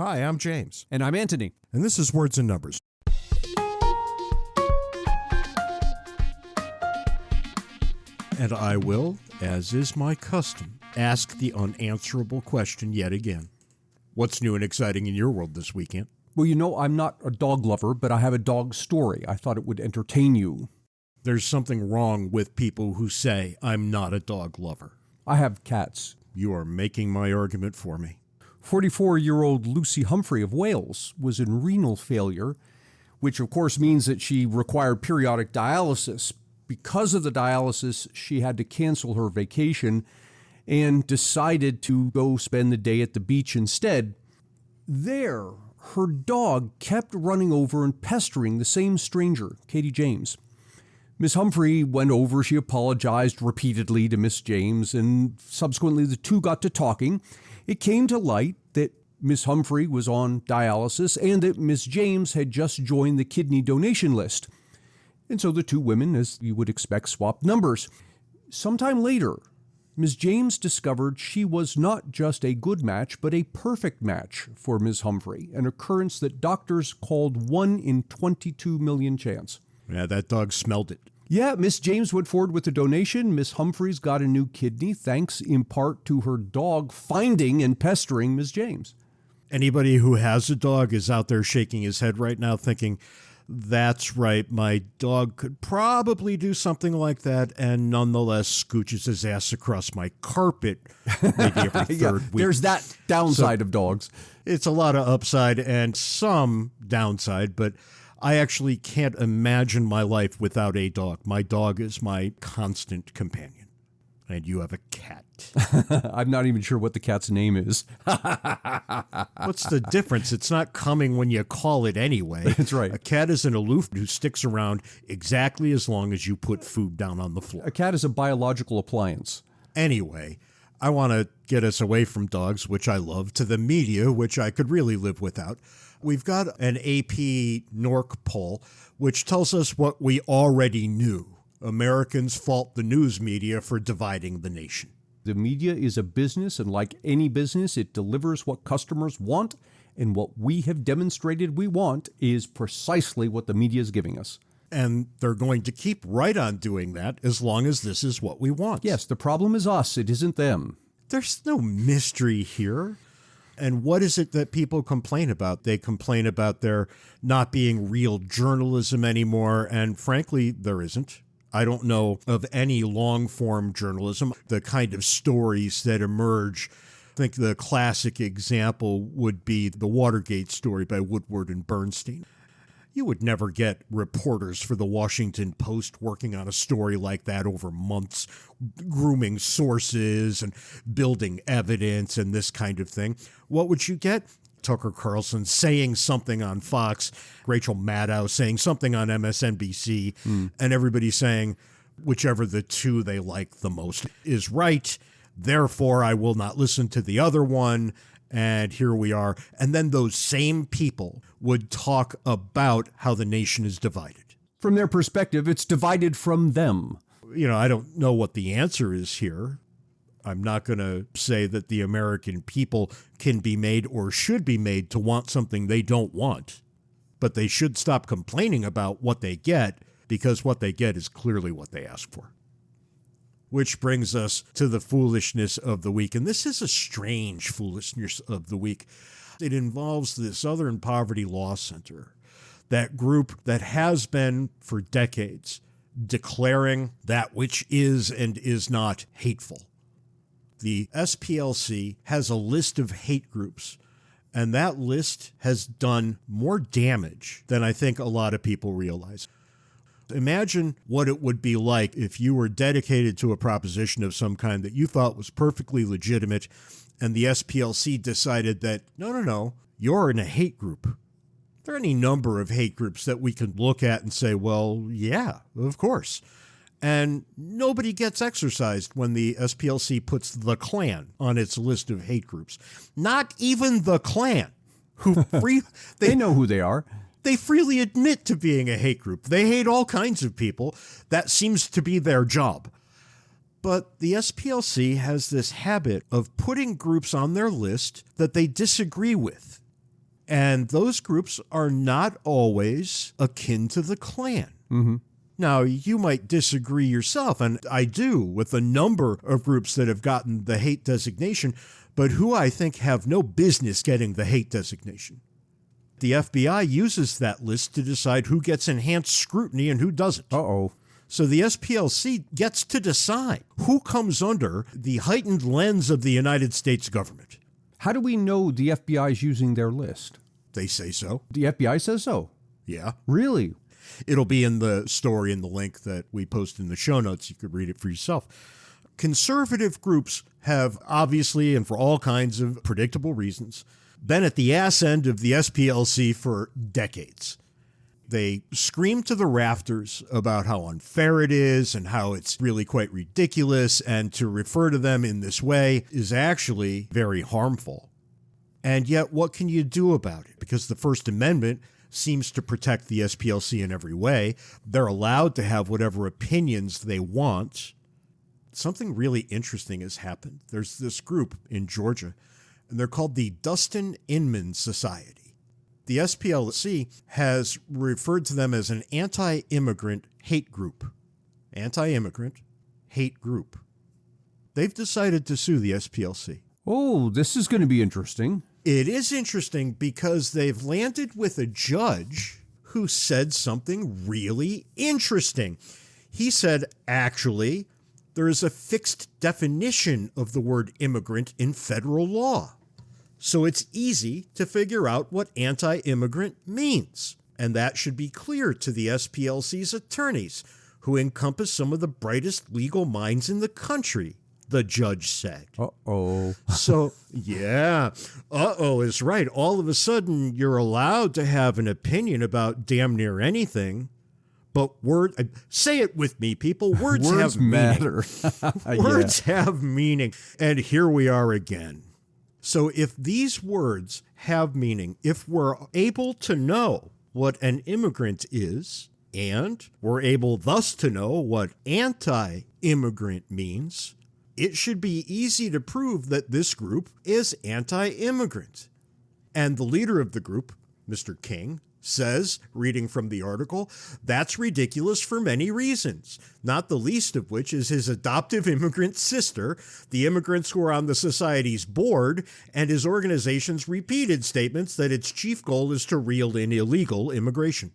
Hi, I'm James. And I'm Antony. And this is Words and Numbers. And I will, as is my custom, ask the unanswerable question yet again. What's new and exciting in your world this weekend? Well, you know, I'm not a dog lover, but I have a dog story. I thought it would entertain you. There's something wrong with people who say, I'm not a dog lover. I have cats. You are making my argument for me. 44-year-old Lucy Humphrey of Wales was in renal failure, which of course means that she required periodic dialysis. Because of the dialysis, she had to cancel her vacation and decided to go spend the day at the beach instead. There, her dog kept running over and pestering the same stranger, Katie James. Miss Humphrey went over, she apologized repeatedly to Miss James, and subsequently the two got to talking. It came to light that Miss Humphrey was on dialysis and that Miss James had just joined the kidney donation list. And so the two women, as you would expect, swapped numbers. Sometime later, Miss James discovered she was not just a good match, but a perfect match for Miss Humphrey, an occurrence that doctors called 1 in 22 million chance. Yeah, that dog smelled it. Yeah, Miss James went forward with the donation. Miss Humphreys got a new kidney, thanks in part to her dog finding and pestering Miss James. Anybody who has a dog is out there shaking his head right now thinking, that's right, my dog could probably do something like that and nonetheless scooches his ass across my carpet maybe every third week. There's that downside of dogs. It's a lot of upside and some downside, but I actually can't imagine my life without a dog. My dog is my constant companion. And you have a cat. I'm not even sure what the cat's name is. What's the difference? It's not coming when you call it anyway. That's right. A cat is an aloof who sticks around exactly as long as you put food down on the floor. A cat is a biological appliance. Anyway, I want to get us away from dogs, which I love, to the media, which I could really live without. We've got an AP NORC poll, which tells us what we already knew. Americans fault the news media for dividing the nation. The media is a business, and like any business, it delivers what customers want, and what we have demonstrated we want is precisely what the media is giving us. And they're going to keep right on doing that as long as this is what we want. Yes, the problem is us. It isn't them. There's no mystery here. And what is it that people complain about? They complain about there not being real journalism anymore, and frankly, there isn't. I don't know of any long-form journalism, the kind of stories that emerge. I think the classic example would be the Watergate story by Woodward and Bernstein. You would never get reporters for the Washington Post working on a story like that over months, grooming sources and building evidence and this kind of thing. What would you get? Tucker Carlson saying something on Fox, Rachel Maddow saying something on MSNBC, and everybody saying whichever the two they like the most is right. Therefore, I will not listen to the other one. And here we are. And then those same people would talk about how the nation is divided. From their perspective, it's divided from them. You know, I don't know what the answer is here. I'm not going to say that the American people can be made or should be made to want something they don't want. But they should stop complaining about what they get, because what they get is clearly what they ask for. Which brings us to the foolishness of the week. And this is a strange foolishness of the week. It involves the Southern Poverty Law Center, that group that has been for decades declaring that which is and is not hateful. The SPLC has a list of hate groups, and that list has done more damage than I think a lot of people realize. Imagine what it would be like if you were dedicated to a proposition of some kind that you thought was perfectly legitimate, and the SPLC decided that, no, you're in a hate group. There are any number of hate groups that we can look at and say, well, yeah, of course. And nobody gets exercised when the SPLC puts the Klan on its list of hate groups. Not even the Klan, who they know who they are. They freely admit to being a hate group. They hate all kinds of people. That seems to be their job. But the SPLC has this habit of putting groups on their list that they disagree with. And those groups are not always akin to the Klan. Mm-hmm. Now, you might disagree yourself, and I do, with a number of groups that have gotten the hate designation, but who I think have no business getting the hate designation. The FBI uses that list to decide who gets enhanced scrutiny and who doesn't. Uh-oh. So the SPLC gets to decide who comes under the heightened lens of the United States government. How do we know the FBI is using their list? They say so. The FBI says so? Yeah. Really? It'll be in the story in the link that we post in the show notes. You could read it for yourself. Conservative groups have obviously, and for all kinds of predictable reasons, been at the ass end of the SPLC for decades. They scream to the rafters about how unfair it is and how it's really quite ridiculous, and to refer to them in this way is actually very harmful. And yet, what can you do about it? Because the First Amendment seems to protect the SPLC in every way. They're allowed to have whatever opinions they want. Something really interesting has happened. There's this group in Georgia, and they're called the Dustin Inman Society. The SPLC has referred to them as an anti-immigrant hate group. Anti-immigrant hate group. They've decided to sue the SPLC. Oh, this is going to be interesting. It is interesting because they've landed with a judge who said something really interesting. He said, actually, there is a fixed definition of the word immigrant in federal law. So it's easy to figure out what anti-immigrant means. And that should be clear to the SPLC's attorneys, who encompass some of the brightest legal minds in the country, the judge said. Uh-oh. So, yeah, uh-oh is right. All of a sudden, you're allowed to have an opinion about damn near anything, but say it with me, people, words have matter. Meaning. Words have meaning. And here we are again. So if these words have meaning, if we're able to know what an immigrant is, and we're able thus to know what anti-immigrant means, it should be easy to prove that this group is anti-immigrant. And the leader of the group, Mr. King, says, reading from the article, that's ridiculous for many reasons, not the least of which is his adoptive immigrant sister, the immigrants who are on the society's board, and his organization's repeated statements that its chief goal is to reel in illegal immigration.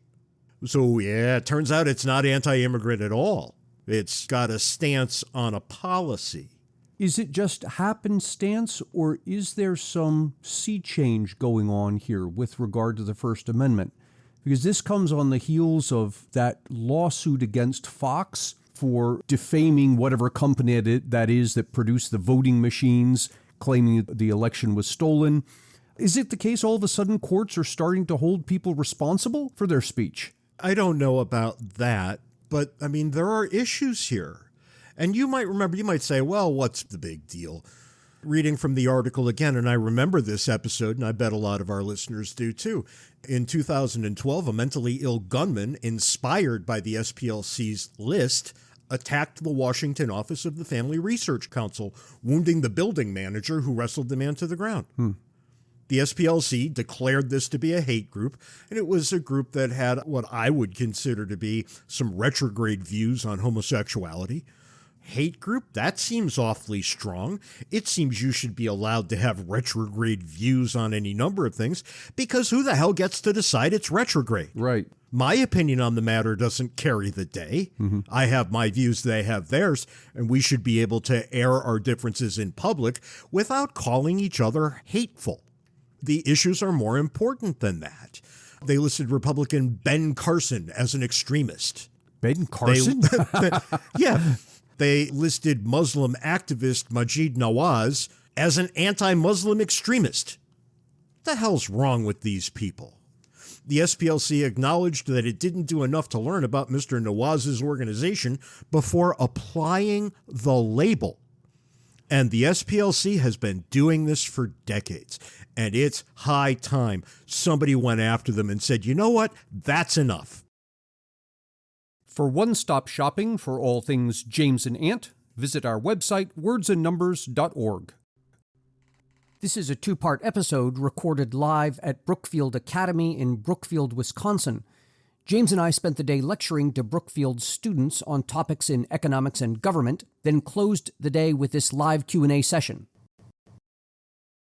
So, yeah, it turns out it's not anti-immigrant at all. It's got a stance on a policy. Is it just happenstance, or is there some sea change going on here with regard to the First Amendment? Because this comes on the heels of that lawsuit against Fox for defaming whatever company that is that produced the voting machines, claiming the election was stolen. Is it the case all of a sudden courts are starting to hold people responsible for their speech? I don't know about that, but I mean, there are issues here. And you might say, well, what's the big deal? Reading from the article again, and I remember this episode, and I bet a lot of our listeners do too. In 2012, a mentally ill gunman, inspired by the SPLC's list, attacked the Washington office of the Family Research Council, wounding the building manager who wrestled the man to the ground. The SPLC declared this to be a hate group, and it was a group that had what I would consider to be some retrograde views on homosexuality. Hate group? That seems awfully strong. It seems you should be allowed to have retrograde views on any number of things, because who the hell gets to decide it's retrograde? Right. My opinion on the matter doesn't carry the day. I have my views, they have theirs, and we should be able to air our differences in public without calling each other hateful. The issues are more important than that. They listed Republican Ben Carson as an extremist. Ben Carson? Yeah. They listed Muslim activist Maajid Nawaz as an anti-Muslim extremist. What the hell's wrong with these people? The SPLC acknowledged that it didn't do enough to learn about Mr. Nawaz's organization before applying the label. And the SPLC has been doing this for decades. And it's high time somebody went after them and said, you know what? That's enough. For one-stop shopping for all things James and Ant, visit our website, wordsandnumbers.org. This is a two-part episode recorded live at Brookfield Academy in Brookfield, Wisconsin. James and I spent the day lecturing to Brookfield students on topics in economics and government, then closed the day with this live Q&A session.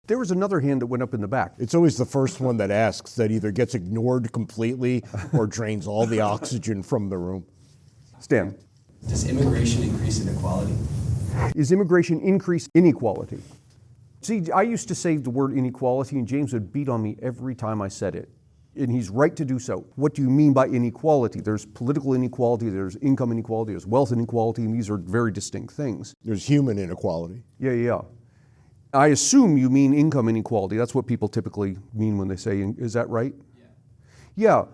There was another hand that went up in the back. It's always the first one that asks that either gets ignored completely or drains all the oxygen from the room. Stan. Does immigration increase inequality? Is immigration increase inequality? See, I used to say the word inequality, and James would beat on me every time I said it. And he's right to do so. What do you mean by inequality? There's political inequality, there's income inequality, there's wealth inequality, and these are very distinct things. There's human inequality. Yeah. I assume you mean income inequality. That's what people typically mean when they say, is that right? Yeah.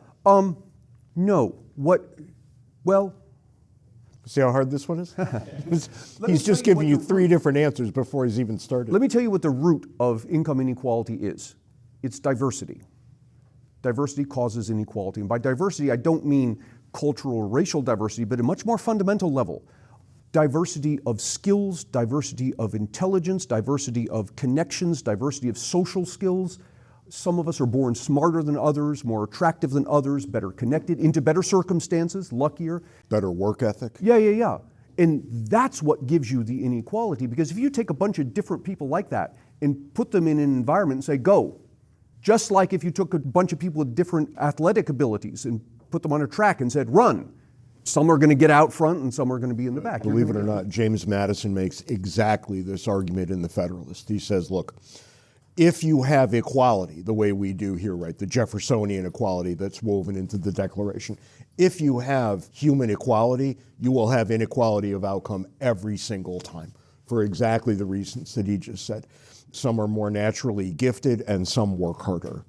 No. Well... See how hard this one is? He's just giving you three different answers before he's even started. Let me tell you what the root of income inequality is. It's diversity. Diversity causes inequality. And by diversity, I don't mean cultural or racial diversity, but a much more fundamental level. Diversity of skills, diversity of intelligence, diversity of connections, diversity of social skills. Some of us are born smarter than others, more attractive than others, better connected, into better circumstances, luckier. Better work ethic. Yeah. And that's what gives you the inequality, because if you take a bunch of different people like that and put them in an environment and say, go, just like if you took a bunch of people with different athletic abilities and put them on a track and said, run, some are going to get out front and some are going to be in the back. Believe it or not, James Madison makes exactly this argument in The Federalist. He says, look, if you have equality, the way we do here, right, the Jeffersonian equality that's woven into the Declaration, if you have human equality, you will have inequality of outcome every single time for exactly the reasons that he just said. Some are more naturally gifted and some work harder.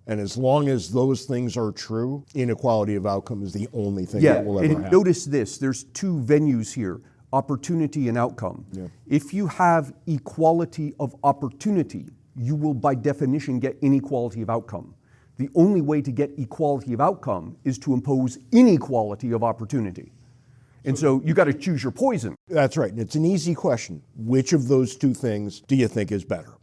And as long as those things are true, inequality of outcome is the only thing that will ever happen. Notice this, there's two venues here, opportunity and outcome. Yeah. If you have equality of opportunity, you will by definition get inequality of outcome. The only way to get equality of outcome is to impose inequality of opportunity. And so you got to choose your poison. That's right. And it's an easy question. Which of those two things do you think is better?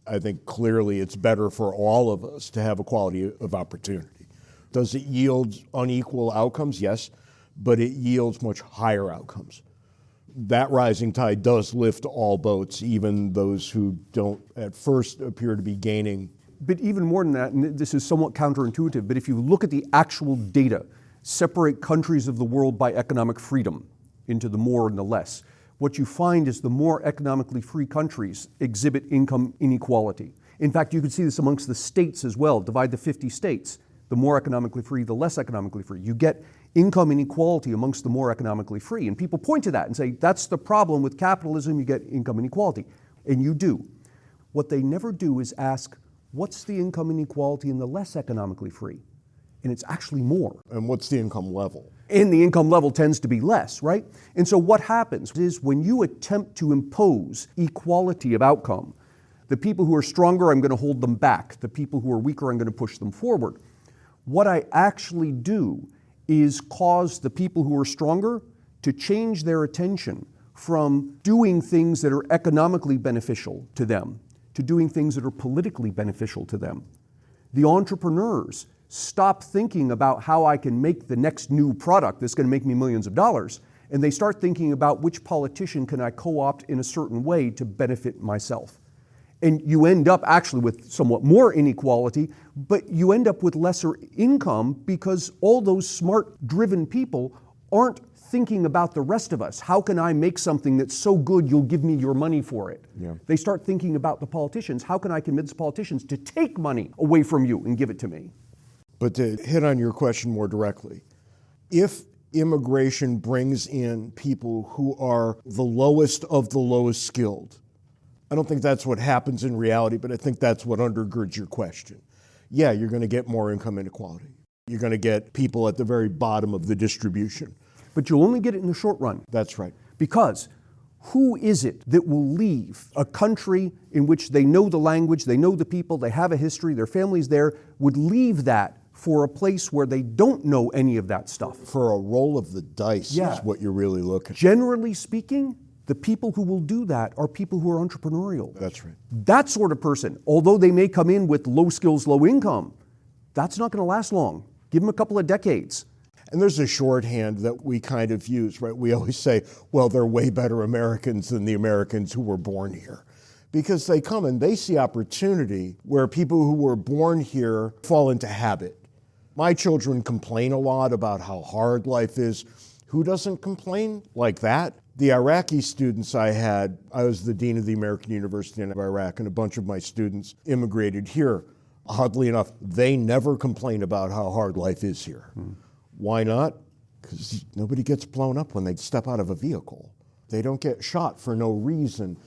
I think clearly it's better for all of us to have equality of opportunity. Does it yield unequal outcomes? Yes, but it yields much higher outcomes. That rising tide does lift all boats, even those who don't at first appear to be gaining. But even more than that, and this is somewhat counterintuitive, but if you look at the actual data, separate countries of the world by economic freedom into the more and the less, what you find is the more economically free countries exhibit income inequality. In fact, you could see this amongst the states as well. Divide the 50 states. The more economically free, the less economically free. You get income inequality amongst the more economically free. And people point to that and say, that's the problem with capitalism, you get income inequality. And you do. What they never do is ask, what's the income inequality in the less economically free? And it's actually more. And what's the income level? And the income level tends to be less, right? And so what happens is when you attempt to impose equality of outcome, the people who are stronger, I'm going to hold them back. The people who are weaker, I'm going to push them forward. What I actually do is cause the people who are stronger to change their attention from doing things that are economically beneficial to them to doing things that are politically beneficial to them. The entrepreneurs stop thinking about how I can make the next new product that's going to make me millions of dollars, and they start thinking about which politician can I co-opt in a certain way to benefit myself. And you end up actually with somewhat more inequality, but you end up with lesser income because all those smart, driven people aren't thinking about the rest of us. How can I make something that's so good you'll give me your money for it? Yeah. They start thinking about the politicians. How can I convince politicians to take money away from you and give it to me? But to hit on your question more directly, if immigration brings in people who are the lowest of the lowest skilled, I don't think that's what happens in reality, but I think that's what undergirds your question. Yeah, you're going to get more income inequality. You're going to get people at the very bottom of the distribution. But you'll only get it in the short run. That's right. Because who is it that will leave a country in which they know the language, they know the people, they have a history, their family's there, would leave that for a place where they don't know any of that stuff? For a roll of the dice is what you're really looking. Generally speaking, The people who will do that are people who are entrepreneurial. That's right. That sort of person, although they may come in with low skills, low income, that's not going to last long. Give them a couple of decades. And there's a shorthand that we kind of use, right? We always say, well, they're way better Americans than the Americans who were born here. Because they come and they see opportunity where people who were born here fall into habit. My children complain a lot about how hard life is. Who doesn't complain like that? The Iraqi students I was the dean of the American University in Iraq, and a bunch of my students immigrated here. Oddly enough, they never complain about how hard life is here. Why not? Because nobody gets blown up when they step out of a vehicle. They don't get shot for no reason.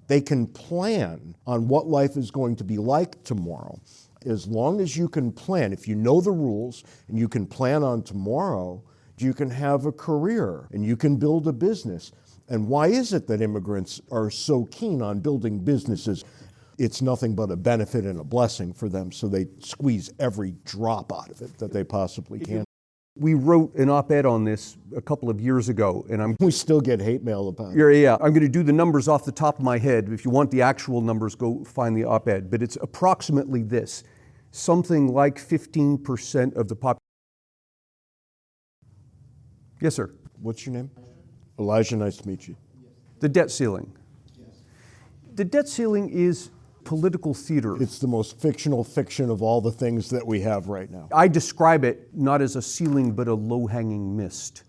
They can plan on what life is going to be like tomorrow. As long as you can plan, if you know the rules and you can plan on tomorrow, you can have a career and you can build a business. And why is it that immigrants are so keen on building businesses? It's nothing but a benefit and a blessing for them, so they squeeze every drop out of it that they possibly can. We wrote an op-ed on this a couple of years ago, and We still get hate mail about it. Yeah, I'm going to do the numbers off the top of my head. If you want the actual numbers, go find the op-ed. But it's approximately this. Something like 15% of the population. Yes, sir. What's your name? Elijah, nice to meet you. The debt ceiling. The debt ceiling is political theater. It's the most fictional fiction of all the things that we have right now. I describe it not as a ceiling, but a low-hanging mist.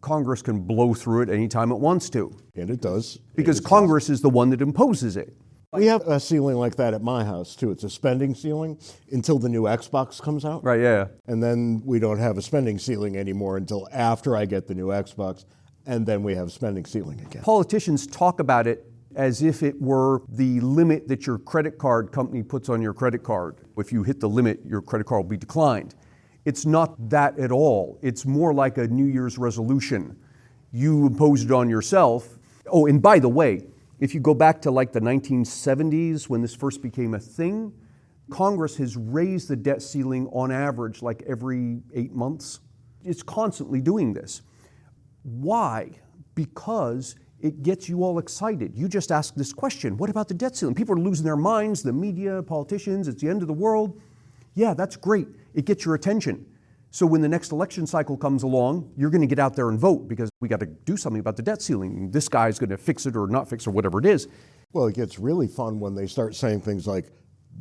Congress can blow through it anytime it wants to. And it does. Because Congress is the one that imposes it. We have a ceiling like that at my house, too. It's a spending ceiling until the new Xbox comes out. Right, yeah. And then we don't have a spending ceiling anymore until after I get the new Xbox. And then we have spending ceiling again. Politicians talk about it as if it were the limit that your credit card company puts on your credit card. If you hit the limit, your credit card will be declined. It's not that at all. It's more like a New Year's resolution. You impose it on yourself. Oh, and by the way, if you go back to like the 1970s when this first became a thing, Congress has raised the debt ceiling on average like every 8 months. It's constantly doing this. Why? Because it gets you all excited. You just ask this question, what about the debt ceiling? People are losing their minds, the media, politicians, it's the end of the world. Yeah, that's great. It gets your attention. So when the next election cycle comes along, you're going to get out there and vote because we got to do something about the debt ceiling. This guy's going to fix it or not fix it or whatever it is. Well, it gets really fun when they start saying things like,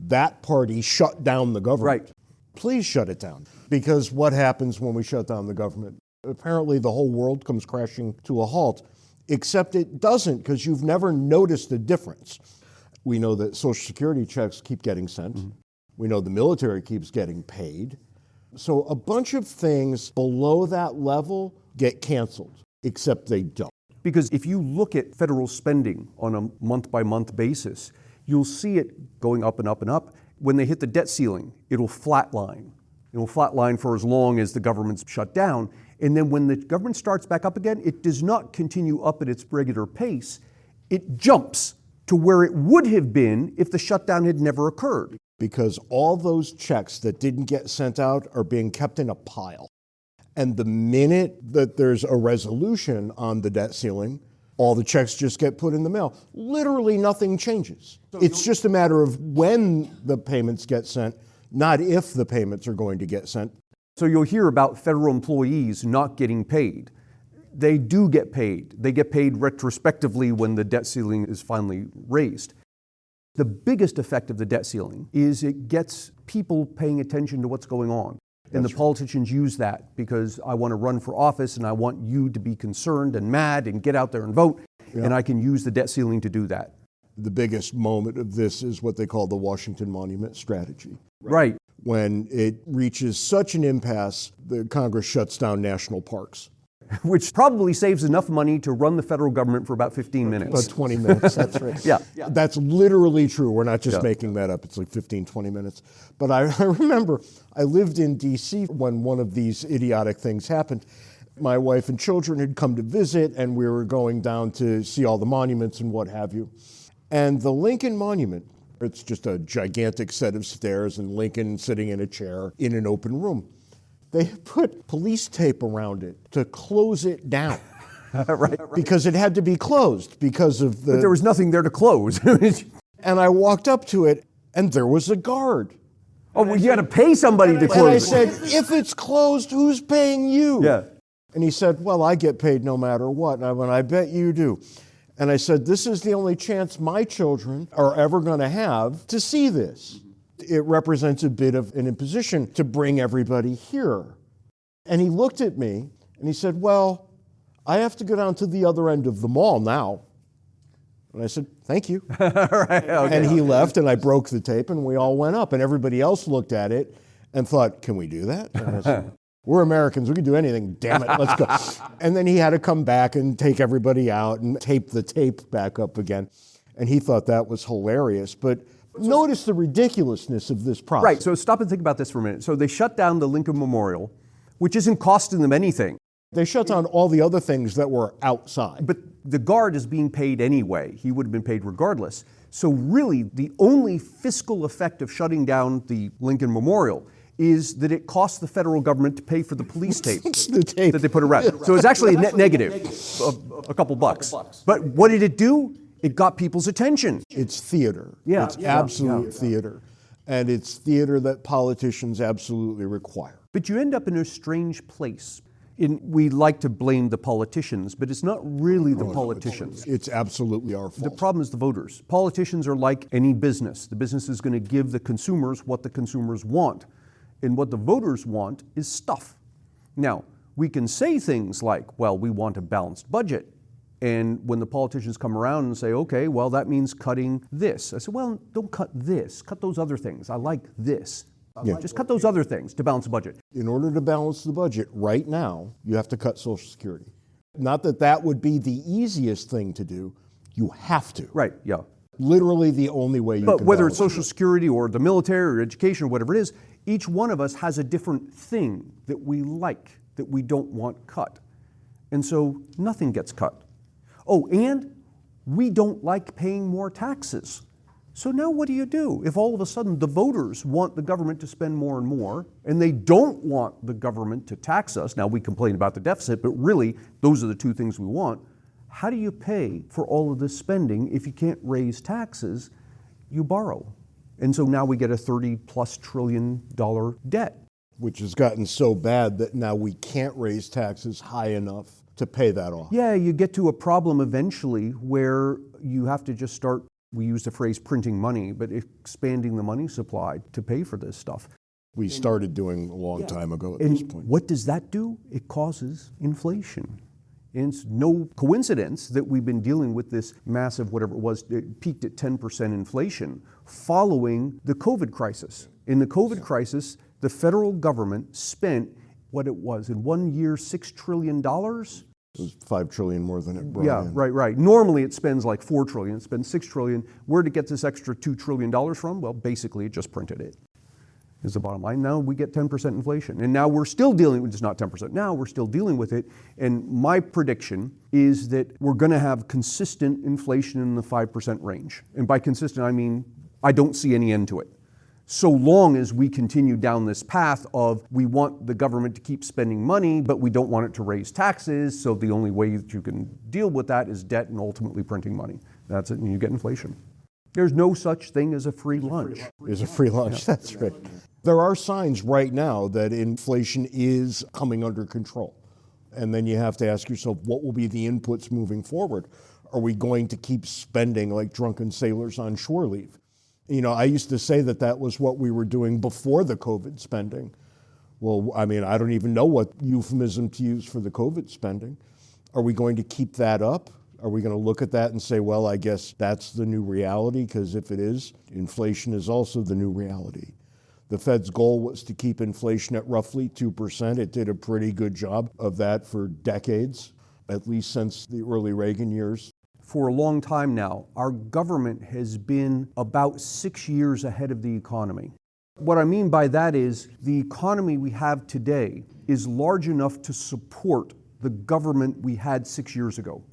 that party shut down the government. Right. Please shut it down. Because what happens when we shut down the government? Apparently the whole world comes crashing to a halt, except it doesn't because you've never noticed the difference. We know that Social Security checks keep getting sent. Mm-hmm. We know the military keeps getting paid. So a bunch of things below that level get canceled, except they don't. Because if you look at federal spending on a month-by-month basis, you'll see it going up and up and up. When they hit the debt ceiling, it'll flatline. It'll flatline for as long as the government's shut down. And then when the government starts back up again, it does not continue up at its regular pace. It jumps to where it would have been if the shutdown had never occurred. Because all those checks that didn't get sent out are being kept in a pile. And the minute that there's a resolution on the debt ceiling, all the checks just get put in the mail. Literally nothing changes. It's just a matter of when the payments get sent, not if the payments are going to get sent. So you'll hear about federal employees not getting paid. They do get paid. They get paid retrospectively when the debt ceiling is finally raised. The biggest effect of the debt ceiling is it gets people paying attention to what's going on. And the politicians use that because I want to run for office and I want you to be concerned and mad and get out there and vote. Yeah. And I can use the debt ceiling to do that. The biggest moment of this is what they call the Washington Monument Strategy. Right. When it reaches such an impasse, the Congress shuts down national parks. Which probably saves enough money to run the federal government for about 15 minutes. About 20 minutes, that's right. Yeah. That's literally true. We're not just making that up. It's like 15, 20 minutes. But I remember I lived in D.C. when one of these idiotic things happened. My wife and children had come to visit, and we were going down to see all the monuments and what have you. And the Lincoln Monument, it's just a gigantic set of stairs and Lincoln sitting in a chair in an open room. They put police tape around it to close it down. Right. Because it had to be closed because of the... But there was nothing there to close. And I walked up to it, and there was a guard. Oh, well, you had to pay somebody to And I close. said, if it's closed, who's paying you? Yeah. And he said, well, I get paid no matter what. And I went, I bet you do. And I said, this is the only chance my children are ever going to have to see this. It represents a bit of an imposition to bring everybody here. And he looked at me and he said, well, I have to go down to the other end of the mall now. And I said, thank you. Right, okay. And he left and I broke the tape and we all went up and everybody else looked at it and thought, can we do that? And I said, we're Americans, we can do anything, damn it, let's go. And then he had to come back and take everybody out and tape the tape back up again. And he thought that was hilarious. But notice the ridiculousness of this process. Right, so stop and think about this for a minute. So they shut down the Lincoln Memorial, which isn't costing them anything. They shut down all the other things that were outside. But the guard is being paid anyway. He would have been paid regardless. So really, the only fiscal effect of shutting down the Lincoln Memorial is that it costs the federal government to pay for the police tape, that they put around. So it's actually a net negative of a couple bucks. But what did it do? It got people's attention. It's theater. Yeah, It's absolute theater. And it's theater that politicians absolutely require. But you end up in a strange place. We like to blame the politicians, but it's not really the politicians. It's absolutely our fault. The problem is the voters. Politicians are like any business. The business is going to give the consumers what the consumers want. And what the voters want is stuff. Now, we can say things like, well, we want a balanced budget. And when the politicians come around and say, okay, well, that means cutting this. I said, well, don't cut this. Cut those other things. I like this. Yeah. Just cut those other things to balance the budget. In order to balance the budget right now, you have to cut Social Security. Not that that would be the easiest thing to do. You have to. Right, yeah. Literally the only way you can. But whether it's Social Security or the military or education or whatever it is, each one of us has a different thing that we like, that we don't want cut. And so nothing gets cut. Oh, and we don't like paying more taxes. So now what do? If all of a sudden the voters want the government to spend more and more, and they don't want the government to tax us, now we complain about the deficit, but really those are the two things we want. How do you pay for all of this spending if you can't raise taxes? You borrow. And so now we get a $30+ trillion debt. Which has gotten so bad that now we can't raise taxes high enough to pay that off. Yeah, you get to a problem eventually where you have to just start, we use the phrase printing money, but expanding the money supply to pay for this stuff. We started doing a long time ago at this point. What does that do? It causes inflation. And it's no coincidence that we've been dealing with this massive, whatever it was, it peaked at 10% inflation following the COVID crisis. In the COVID crisis, the federal government spent what it was in 1 year, $6 trillion. It was $5 trillion more than it brought in. Right. Normally it spends like $4 trillion, it spends $6 trillion. Where did it get this extra $2 trillion from? Well, basically it just printed it, is the bottom line. Now we get 10% inflation. And now we're still dealing with, it's not 10%, now we're still dealing with it. And my prediction is that we're gonna have consistent inflation in the 5% range. And by consistent, I mean, I don't see any end to it. So long as we continue down this path of we want the government to keep spending money, but we don't want it to raise taxes, so the only way that you can deal with that is debt and ultimately printing money. That's it, and you get inflation. There's no such thing as a free lunch. There's a free lunch, that's right. There are signs right now that inflation is coming under control. And then you have to ask yourself, what will be the inputs moving forward? Are we going to keep spending like drunken sailors on shore leave? You know, I used to say that that was what we were doing before the COVID spending. Well, I mean, I don't even know what euphemism to use for the COVID spending. Are we going to keep that up? Are we going to look at that and say, well, I guess that's the new reality? Because if it is, inflation is also the new reality. The Fed's goal was to keep inflation at roughly 2%. It did a pretty good job of that for decades, at least since the early Reagan years. For a long time now, our government has been about 6 years ahead of the economy. What I mean by that is the economy we have today is large enough to support the government we had 6 years ago.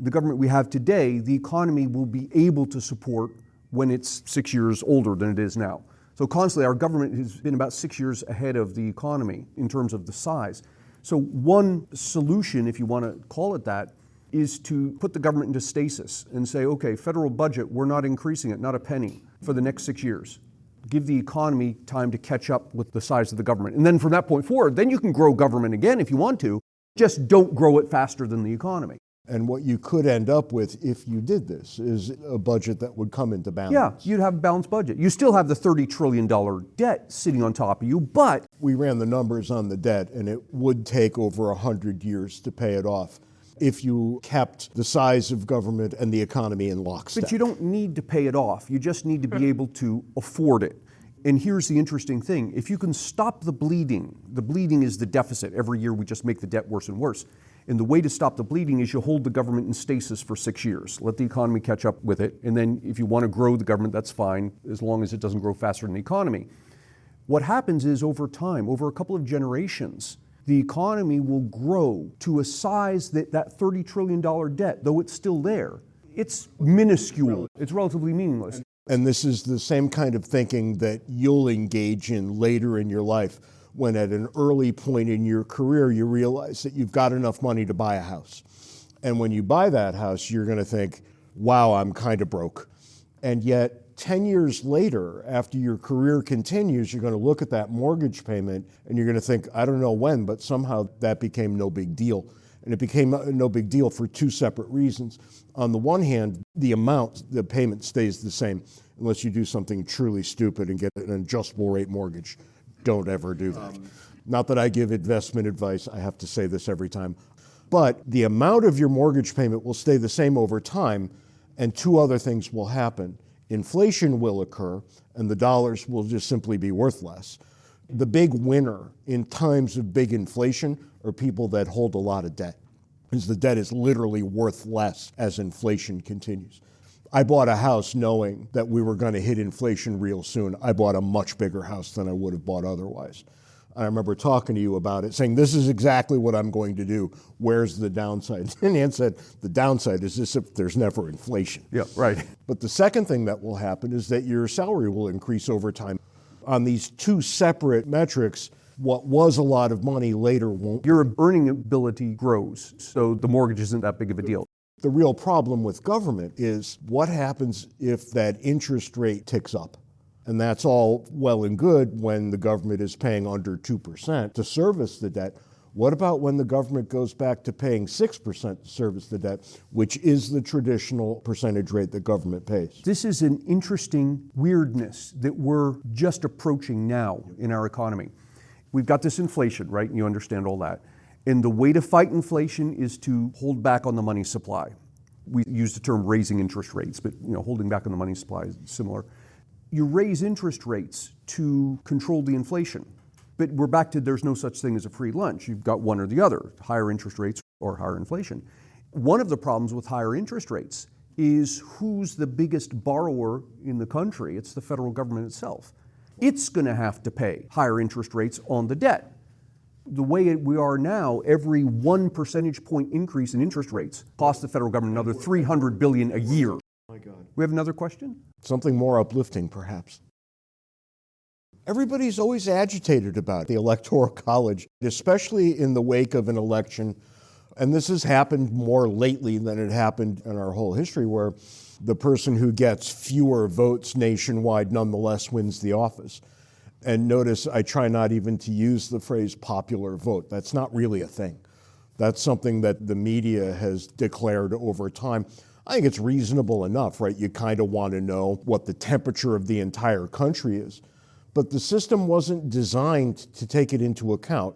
The government we have today, the economy will be able to support when it's 6 years older than it is now. So constantly, our government has been about 6 years ahead of the economy in terms of the size. So one solution, if you want to call it that, is to put the government into stasis and say, okay, federal budget, we're not increasing it, not a penny, for the next 6 years. Give the economy time to catch up with the size of the government. And then from that point forward, then you can grow government again if you want to, just don't grow it faster than the economy. And what you could end up with if you did this is a budget that would come into balance. Yeah, you'd have a balanced budget. You still have the $30 trillion debt sitting on top of you, but... We ran the numbers on the debt, and it would take over 100 years to pay it off if you kept the size of government and the economy in lockstep. But you don't need to pay it off. You just need to be able to afford it. And here's the interesting thing. If you can stop the bleeding is the deficit. Every year we just make the debt worse and worse. And the way to stop the bleeding is you hold the government in stasis for 6 years. Let the economy catch up with it. And then if you want to grow the government, that's fine, as long as it doesn't grow faster than the economy. What happens is over time, over a couple of generations, the economy will grow to a size that $30 trillion debt, though it's still there, it's minuscule. It's relatively meaningless. And this is the same kind of thinking that you'll engage in later in your life, when at an early point in your career you realize that you've got enough money to buy a house. And when you buy that house, you're going to think, wow, I'm kind of broke. And yet 10 years later, after your career continues, you're going to look at that mortgage payment and you're going to think, I don't know when, but somehow that became no big deal. And it became no big deal for two separate reasons. On the one hand, the amount, the payment stays the same unless you do something truly stupid and get an adjustable rate mortgage. Don't ever do that. Not that I give investment advice, I have to say this every time. But the amount of your mortgage payment will stay the same over time, and two other things will happen. Inflation will occur, and the dollars will just simply be worth less. The big winner in times of big inflation are people that hold a lot of debt, because the debt is literally worth less as inflation continues. I bought a house knowing that we were going to hit inflation real soon. I bought a much bigger house than I would have bought otherwise. I remember talking to you about it, saying, this is exactly what I'm going to do. Where's the downside? And Ann said, the downside is this if there's never inflation. Yeah, right. But the second thing that will happen is that your salary will increase over time. On these two separate metrics, what was a lot of money later won't. Your earning ability grows, so the mortgage isn't that big of a deal. The real problem with government is what happens if that interest rate ticks up? And that's all well and good when the government is paying under 2% to service the debt. What about when the government goes back to paying 6% to service the debt, which is the traditional percentage rate that government pays? This is an interesting weirdness that we're just approaching now in our economy. We've got this inflation, right? And you understand all that. And the way to fight inflation is to hold back on the money supply. We use the term raising interest rates, but holding back on the money supply is similar. You raise interest rates to control the inflation. But we're back to there's no such thing as a free lunch. You've got one or the other, higher interest rates or higher inflation. One of the problems with higher interest rates is who's the biggest borrower in the country? It's the federal government itself. It's going to have to pay higher interest rates on the debt. The way we are now, every 1 percentage point increase in interest rates costs the federal government another $300 billion a year. Oh my God. We have another question? Something more uplifting, perhaps. Everybody's always agitated about the Electoral College, especially in the wake of an election. And this has happened more lately than it happened in our whole history, where the person who gets fewer votes nationwide nonetheless wins the office. And notice I try not even to use the phrase popular vote. That's not really a thing. That's something that the media has declared over time. I think it's reasonable enough, right? You kind of want to know what the temperature of the entire country is. But the system wasn't designed to take it into account.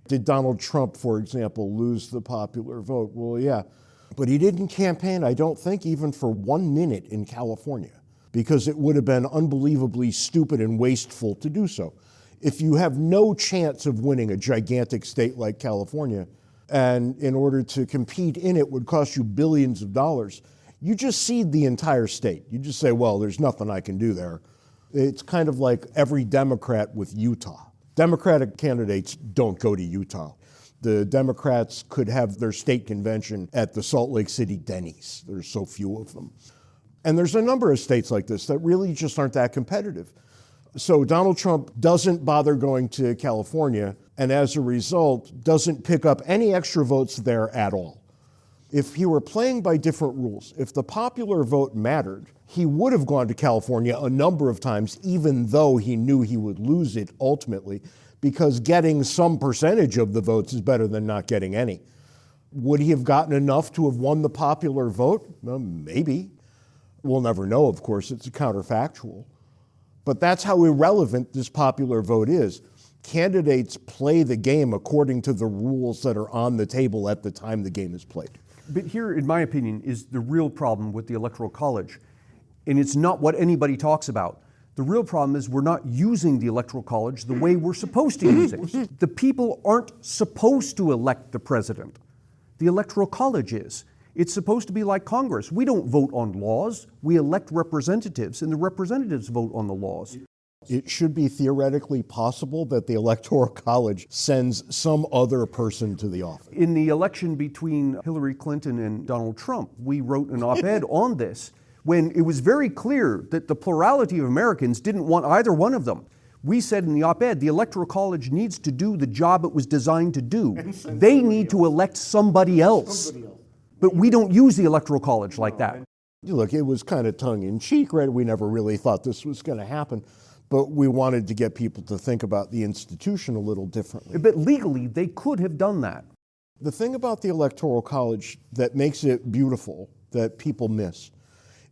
Did Donald Trump, for example, lose the popular vote? Well, yeah. But he didn't campaign, I don't think, even for 1 minute in California, because it would have been unbelievably stupid and wasteful to do so. If you have no chance of winning a gigantic state like California, and in order to compete in it would cost you billions of dollars, you just cede the entire state. You just say, well, there's nothing I can do there. It's kind of like every Democrat with Utah. Democratic candidates don't go to Utah. The Democrats could have their state convention at the Salt Lake City Denny's. There's so few of them. And there's a number of states like this that really just aren't that competitive. So Donald Trump doesn't bother going to California and as a result doesn't pick up any extra votes there at all. If he were playing by different rules, if the popular vote mattered, he would have gone to California a number of times, even though he knew he would lose it ultimately, because getting some percentage of the votes is better than not getting any. Would he have gotten enough to have won the popular vote? Well, maybe. We'll never know, of course, it's counterfactual. But that's how irrelevant this popular vote is. Candidates play the game according to the rules that are on the table at the time the game is played. But here, in my opinion, is the real problem with the Electoral College. And it's not what anybody talks about. The real problem is we're not using the Electoral College the way we're supposed to use it. The people aren't supposed to elect the president. The Electoral College is. It's supposed to be like Congress. We don't vote on laws. We elect representatives, and the representatives vote on the laws. It should be theoretically possible that the Electoral College sends some other person to the office. In the election between Hillary Clinton and Donald Trump, we wrote an op-ed on this when it was very clear that the plurality of Americans didn't want either one of them. We said in the op-ed, the Electoral College needs to do the job it was designed to do. They need to elect somebody else. But we don't use the Electoral College like that. Look, it was kind of tongue-in-cheek, right? We never really thought this was going to happen. But we wanted to get people to think about the institution a little differently. But legally, they could have done that. The thing about the Electoral College that makes it beautiful, that people miss,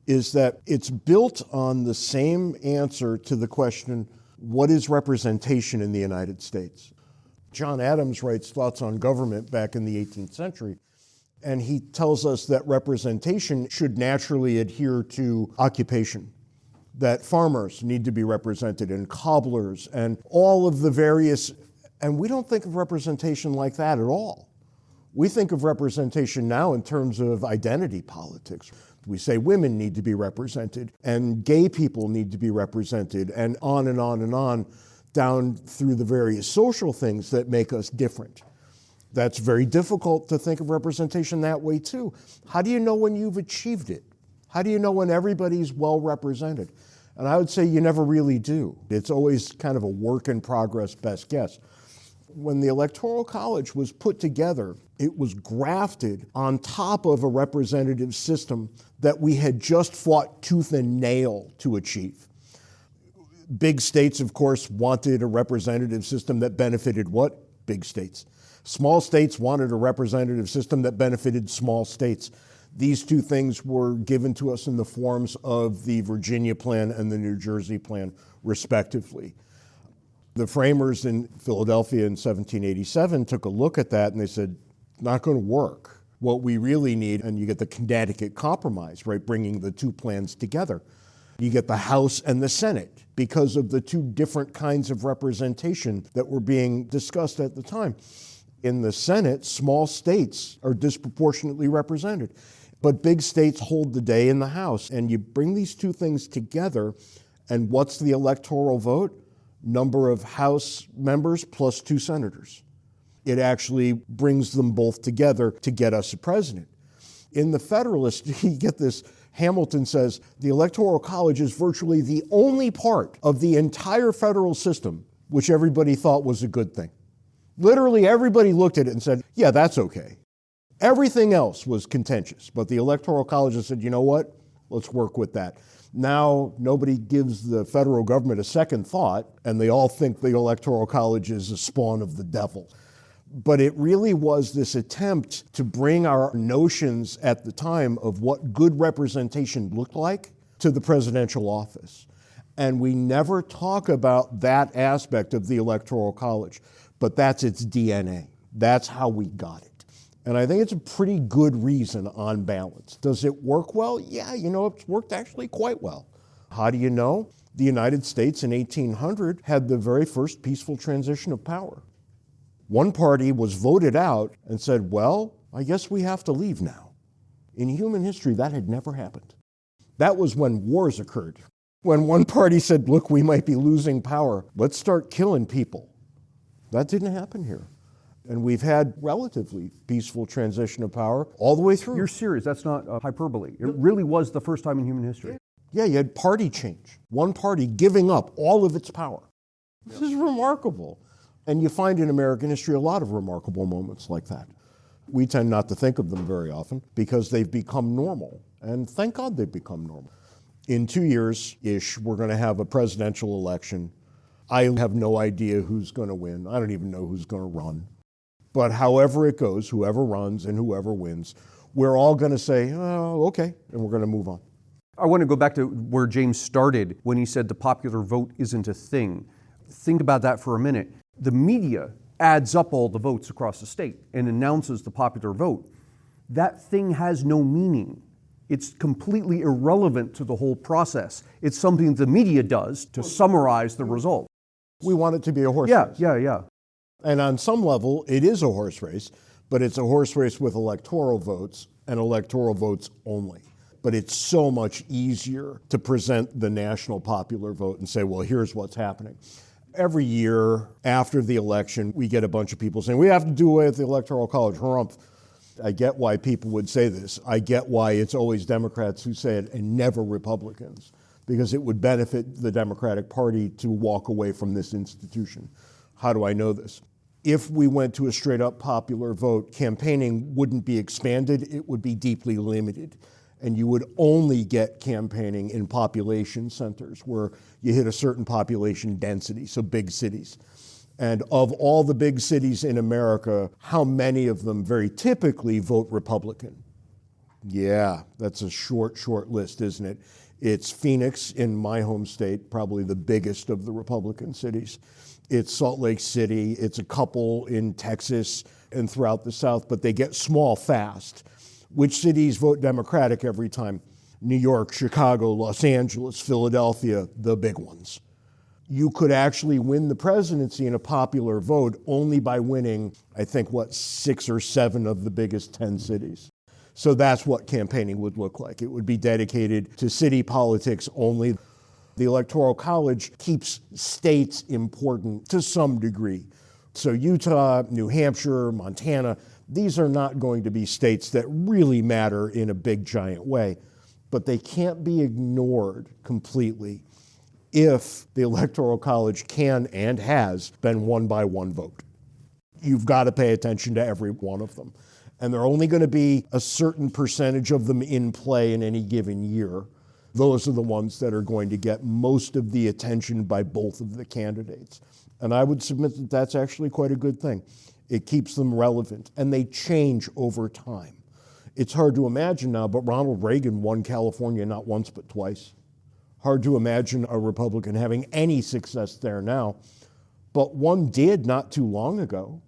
is that it's built on the same answer to the question, what is representation in the United States? John Adams writes Thoughts on Government back in the 18th century, and he tells us that representation should naturally adhere to occupation, that farmers need to be represented, and cobblers, and all of the various, and we don't think of representation like that at all. We think of representation now in terms of identity politics. We say women need to be represented, and gay people need to be represented, and on and on and on, down through the various social things that make us different. That's very difficult to think of representation that way too. How do you know when you've achieved it? How do you know when everybody's well represented? And I would say you never really do. It's always kind of a work in progress best guess. When the Electoral College was put together, it was grafted on top of a representative system that we had just fought tooth and nail to achieve. Big states, of course, wanted a representative system that benefited what? Big states. Small states wanted a representative system that benefited small states. These two things were given to us in the forms of the Virginia Plan and the New Jersey Plan, respectively. The framers in Philadelphia in 1787 took a look at that and they said, not going to work. What we really need, and you get the Connecticut Compromise, right, bringing the two plans together. You get the House and the Senate because of the two different kinds of representation that were being discussed at the time. In the Senate, small states are disproportionately represented, but big states hold the day in the House. And you bring these two things together, and what's the electoral vote? Number of House members plus 2 senators. It actually brings them both together to get us a president. In the Federalist, you get this, Hamilton says, the Electoral College is virtually the only part of the entire federal system which everybody thought was a good thing. Literally everybody looked at it and said, yeah, that's okay. Everything else was contentious, but the Electoral College said, you know what, let's work with that. Now nobody gives the federal government a second thought, and they all think the Electoral College is a spawn of the devil. But it really was this attempt to bring our notions at the time of what good representation looked like to the presidential office. And we never talk about that aspect of the Electoral College, but that's its DNA. That's how we got it. And I think it's a pretty good reason on balance. Does it work well? Yeah, it's worked actually quite well. How do you know? The United States in 1800 had the very first peaceful transition of power. One party was voted out and said, well, I guess we have to leave now. In human history, that had never happened. That was when wars occurred. When one party said, look, we might be losing power, let's start killing people. That didn't happen here. And we've had relatively peaceful transition of power all the way through. You're serious, that's not hyperbole. It really was the first time in human history. Yeah, you had party change. One party giving up all of its power. This is remarkable. And you find in American history a lot of remarkable moments like that. We tend not to think of them very often because they've become normal. And thank God they've become normal. In 2 years-ish, we're going to have a presidential election. I have no idea who's going to win. I don't even know who's going to run. But however it goes, whoever runs and whoever wins, we're all going to say, oh, okay, and we're going to move on. I want to go back to where James started when he said the popular vote isn't a thing. Think about that for a minute. The media adds up all the votes across the state and announces the popular vote. That thing has no meaning. It's completely irrelevant to the whole process. It's something the media does to summarize the result. We want it to be a horse race. Yeah. And on some level, it is a horse race, but it's a horse race with electoral votes and electoral votes only. But it's so much easier to present the national popular vote and say, well, here's what's happening. Every year after the election, we get a bunch of people saying, we have to do away with the Electoral College. Harumph. I get why people would say this. I get why it's always Democrats who say it and never Republicans, because it would benefit the Democratic Party to walk away from this institution. How do I know this? If we went to a straight-up popular vote, campaigning wouldn't be expanded, it would be deeply limited. And you would only get campaigning in population centers where you hit a certain population density, so big cities. And of all the big cities in America, how many of them very typically vote Republican? Yeah, that's a short list, isn't it? It's Phoenix in my home state, probably the biggest of the Republican cities. It's Salt Lake City. It's a couple in Texas and throughout the South, but they get small fast. Which cities vote Democratic every time? New York, Chicago, Los Angeles, Philadelphia, the big ones. You could actually win the presidency in a popular vote only by winning, I think, 6 or 7 of the biggest 10 cities. So that's what campaigning would look like. It would be dedicated to city politics only. The Electoral College keeps states important to some degree. So Utah, New Hampshire, Montana, these are not going to be states that really matter in a big, giant way. But they can't be ignored completely if the Electoral College can and has been won by one vote. You've got to pay attention to every one of them. And there are only going to be a certain percentage of them in play in any given year. Those are the ones that are going to get most of the attention by both of the candidates. And I would submit that that's actually quite a good thing. It keeps them relevant, and they change over time. It's hard to imagine now, but Ronald Reagan won California not once but twice. Hard to imagine a Republican having any success there now, but one did not too long ago.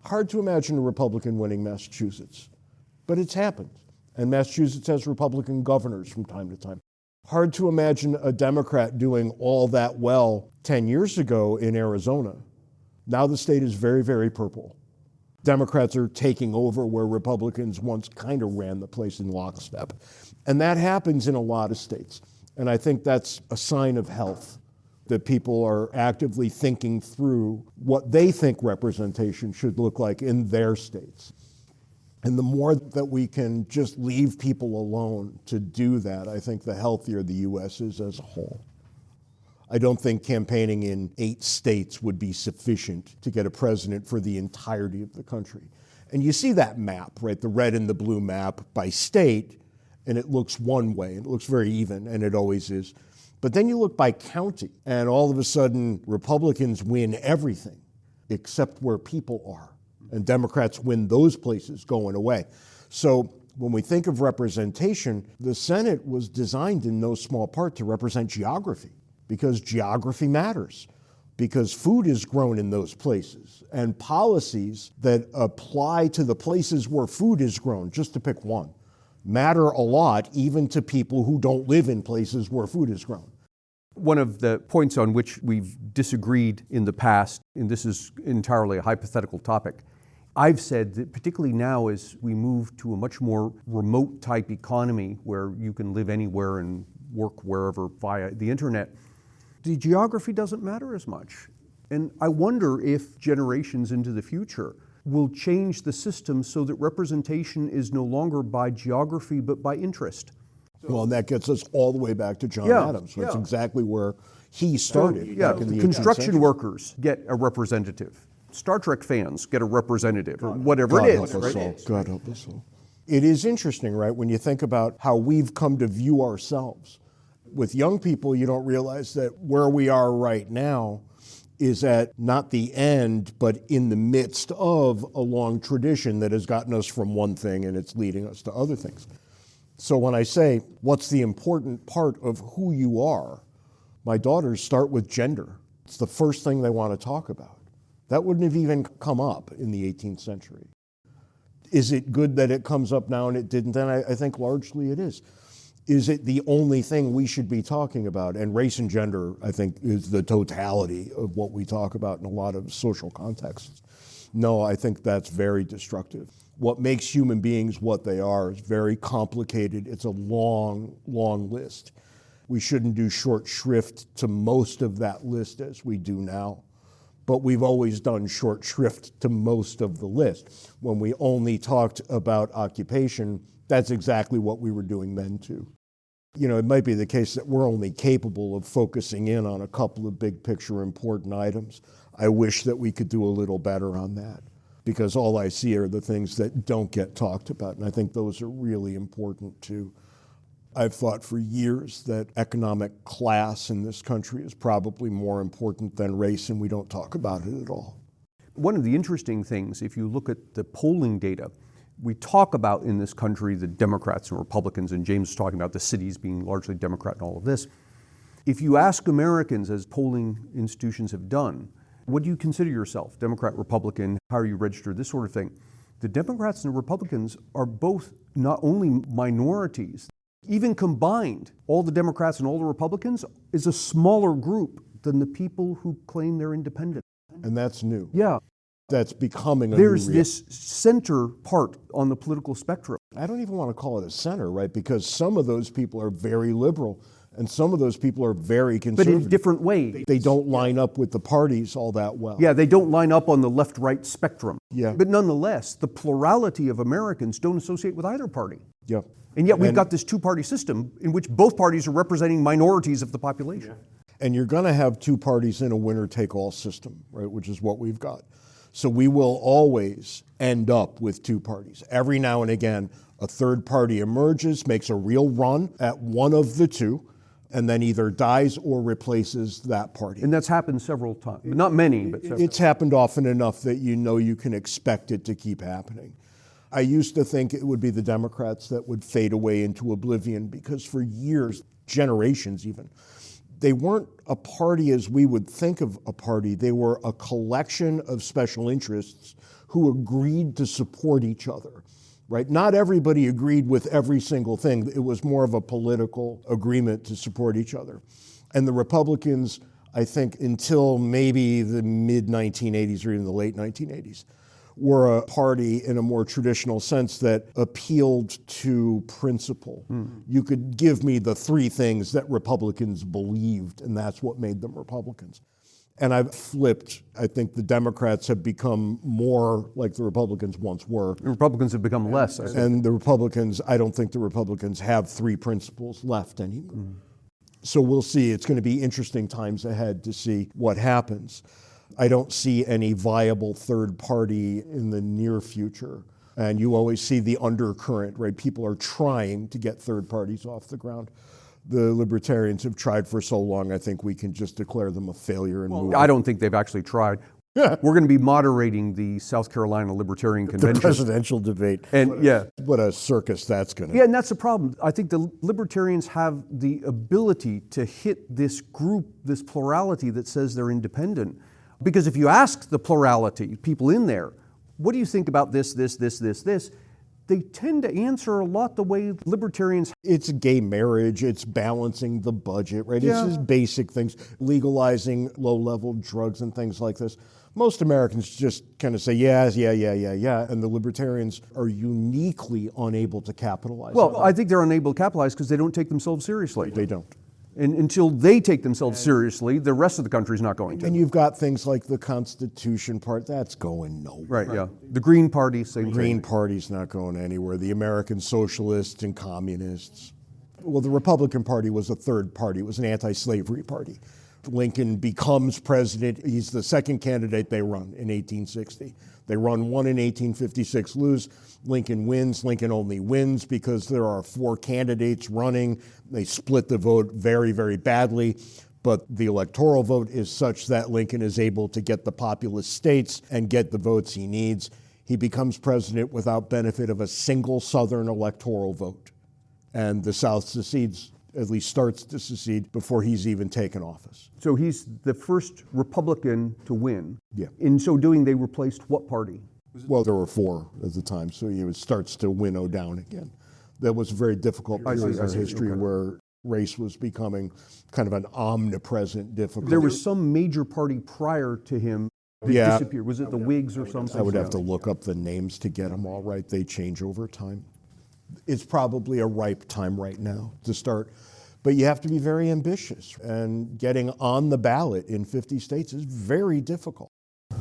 Hard to imagine a Republican winning Massachusetts, but it's happened. And Massachusetts has Republican governors from time to time. Hard to imagine a Democrat doing all that well 10 years ago in Arizona. Now the state is very, very purple. Democrats are taking over where Republicans once kind of ran the place in lockstep. And that happens in a lot of states. And I think that's a sign of health, that people are actively thinking through what they think representation should look like in their states. And the more that we can just leave people alone to do that, I think the healthier the U.S. is as a whole. I don't think campaigning in 8 states would be sufficient to get a president for the entirety of the country. And you see that map, right, the red and the blue map by state, and it looks one way, and it looks very even, and it always is. But then you look by county, and all of a sudden, Republicans win everything except where people are. And Democrats win those places going away. So when we think of representation, the Senate was designed in no small part to represent geography, because geography matters, because food is grown in those places, and policies that apply to the places where food is grown, just to pick one, matter a lot, even to people who don't live in places where food is grown. One of the points on which we've disagreed in the past, and this is entirely a hypothetical topic, I've said that particularly now as we move to a much more remote type economy where you can live anywhere and work wherever via the internet, the geography doesn't matter as much. And I wonder if generations into the future will change the system so that representation is no longer by geography but by interest. Well, and that gets us all the way back to John Adams. That's exactly where he started Yeah, back in the 18th construction century. workers get a representative. Star Trek fans get a representative, or whatever God it help is. us Right? all. God help us all. It is interesting, right, when you think about how we've come to view ourselves. With young people, you don't realize that where we are right now is at not the end, but in the midst of a long tradition that has gotten us from one thing and it's leading us to other things. So when I say, what's the important part of who you are, my daughters start with gender. It's the first thing they want to talk about. That wouldn't have even come up in the 18th century. Is it good that it comes up now and it didn't then? I think largely it is. Is it the only thing we should be talking about? And race and gender, I think, is the totality of what we talk about in a lot of social contexts. No, I think that's very destructive. What makes human beings what they are is very complicated. It's a long, long list. We shouldn't do short shrift to most of that list as we do now. But we've always done short shrift to most of the list. When we only talked about occupation, that's exactly what we were doing then too. You know, it might be the case that we're only capable of focusing in on a couple of big picture important items. I wish that we could do a little better on that, because all I see are the things that don't get talked about, and I think those are really important too. I've thought for years that economic class in this country is probably more important than race, and we don't talk about it at all. One of the interesting things, if you look at the polling data, we talk about in this country the Democrats and Republicans, and James was talking about the cities being largely Democrat and all of this. If you ask Americans, as polling institutions have done, what do you consider yourself? Democrat, Republican, how are you registered, this sort of thing. The Democrats and the Republicans are both not only minorities, even combined, all the Democrats and all the Republicans is a smaller group than the people who claim they're independent. And that's new. Yeah. That's becoming a There's new this center part on the political spectrum. I don't even want to call it a center, right? Because some of those people are very liberal and some of those people are very conservative. But in different ways. They don't line up with the parties all that well. Yeah, they don't line up on the left-right spectrum. Yeah. But nonetheless, the plurality of Americans don't associate with either party. Yeah. And yet we've got this two-party system in which both parties are representing minorities of the population. And you're going to have two parties in a winner-take-all system, right, which is what we've got. So we will always end up with two parties. Every now and again, a third party emerges, makes a real run at one of the two, and then either dies or replaces that party. And that's happened several times. Not many, but several. It's happened often enough that you know you can expect it to keep happening. I used to think it would be the Democrats that would fade away into oblivion because for years, generations even, they weren't a party as we would think of a party. They were a collection of special interests who agreed to support each other, right? Not everybody agreed with every single thing. It was more of a political agreement to support each other. And the Republicans, I think, until maybe the mid-1980s or even the late 1980s, were a party in a more traditional sense that appealed to principle. You could give me the three things that Republicans believed, and that's what made them Republicans. And I've flipped. I think the Democrats have become more like the Republicans once were. The Republicans have become less, I think. And the Republicans, I don't think the Republicans have three principles left anymore. So we'll see. It's going to be interesting times ahead to see what happens. I don't see any viable third party in the near future. And you always see the undercurrent, right? People are trying to get third parties off the ground. The Libertarians have tried for so long, I think we can just declare them a failure and move on. I don't think they've actually tried. We're going to be moderating the South Carolina Libertarian Convention. The presidential debate. And what a circus that's going to be. Yeah, and that's the problem. I think the Libertarians have the ability to hit this group, this plurality that says they're independent. Because if you ask the plurality, people in there, what do you think about this, they tend to answer a lot the way Libertarians. It's gay marriage, it's balancing the budget, right? Yeah. It's just basic things, legalizing low-level drugs and things like this. Most Americans just kind of say, yeah, and the Libertarians are uniquely unable to capitalize on Well, I think they're unable to capitalize because they don't take themselves seriously. it. They don't. And until they take themselves seriously, the rest of the country is not going to. And you've got things like the Constitution part, that's going nowhere. Right, yeah. The Green Party, same thing. Green Party's not going anywhere. The American Socialists and Communists. Well, the Republican Party was a third party. It was an anti-slavery party, Lincoln becomes president. He's the second candidate they run in 1860. They run one in 1856, lose. Lincoln wins. Lincoln only wins because there are 4 candidates running. They split the vote very, very badly. But the electoral vote is such that Lincoln is able to get the populous states and get the votes he needs. He becomes president without benefit of a single Southern electoral vote. And the South secedes, at least starts to secede, before he's even taken office. So he's the first Republican to win. Yeah. In so doing, they replaced what party? Well, there were 4 at the time, so it starts to winnow down again. That was a very difficult period in our history where race was becoming kind of an omnipresent difficulty. There was some major party prior to him that disappeared. Was it the Whigs or something? I would have to look up the names to get them all right. They change over time. It's probably a ripe time right now to start. But you have to be very ambitious, and getting on the ballot in 50 states is very difficult.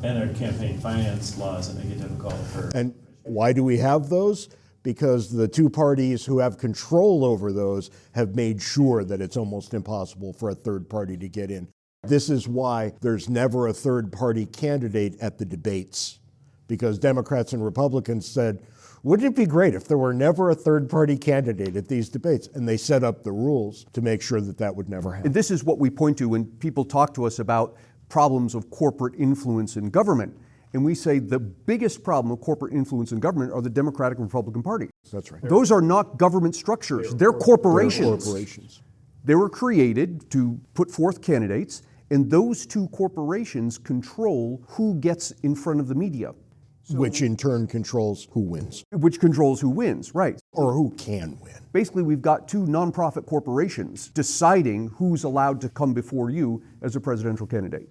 And our campaign finance laws that make it difficult for... And why do we have those? Because the 2 parties who have control over those have made sure that it's almost impossible for a third party to get in. This is why there's never a third party candidate at the debates, because Democrats and Republicans said, wouldn't it be great if there were never a third party candidate at these debates? And they set up the rules to make sure that that would never happen. And this is what we point to when people talk to us about problems of corporate influence in government. And we say the biggest problem of corporate influence in government are the Democratic and Republican Party. That's right. Those are not government structures. They're corporations. They're corporations. They were created to put forth candidates, and those 2 corporations control who gets in front of the media. Which in turn controls who wins. Which controls who wins, right. Or who can win. Basically, we've got 2 nonprofit corporations deciding who's allowed to come before you as a presidential candidate.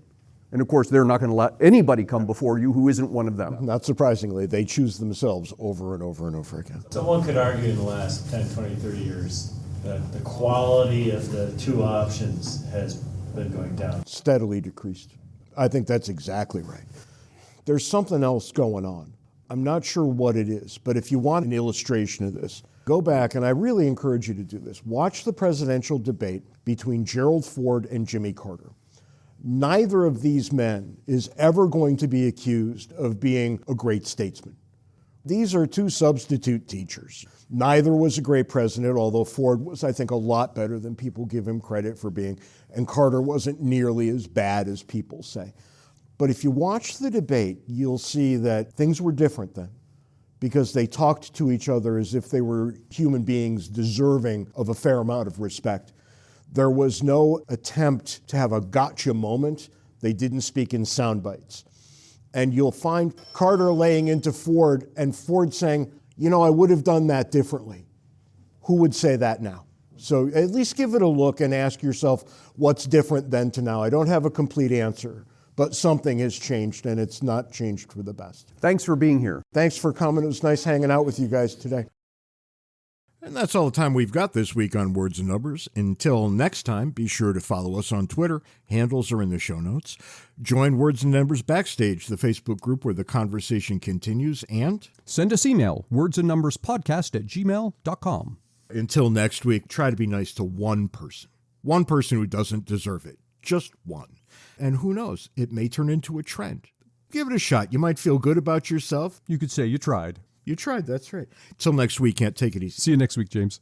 And of course, they're not going to let anybody come before you who isn't one of them. Not surprisingly, they choose themselves over and over and over again. Someone could argue in the last 10, 20, 30 years that the quality of the 2 options has been going down. Steadily decreased. I think that's exactly right. There's something else going on. I'm not sure what it is, but if you want an illustration of this, go back, and I really encourage you to do this. Watch the presidential debate between Gerald Ford and Jimmy Carter. Neither of these men is ever going to be accused of being a great statesman. These are 2 substitute teachers. Neither was a great president, although Ford was, I think, a lot better than people give him credit for being, and Carter wasn't nearly as bad as people say. But if you watch the debate, you'll see that things were different then, because they talked to each other as if they were human beings deserving of a fair amount of respect. There was no attempt to have a gotcha moment. They didn't speak in sound bites. And you'll find Carter laying into Ford and Ford saying, I would have done that differently. Who would say that now? So at least give it a look and ask yourself what's different then to now. I don't have a complete answer, but something has changed, and it's not changed for the best. Thanks for being here. Thanks for coming. It was nice hanging out with you guys today. And that's all the time we've got this week on Words and Numbers. Until next time, be sure to follow us on Twitter. Handles are in the show notes. Join Words and Numbers Backstage, the Facebook group where the conversation continues, and send us email, wordsandnumberspodcast@gmail.com. Until next week, try to be nice to one person who doesn't deserve it. Just one. And who knows, it may turn into a trend. Give it a shot. You might feel good about yourself. You could say you tried. You tried, that's right. Till next week, can't take it easy. See you next week, James.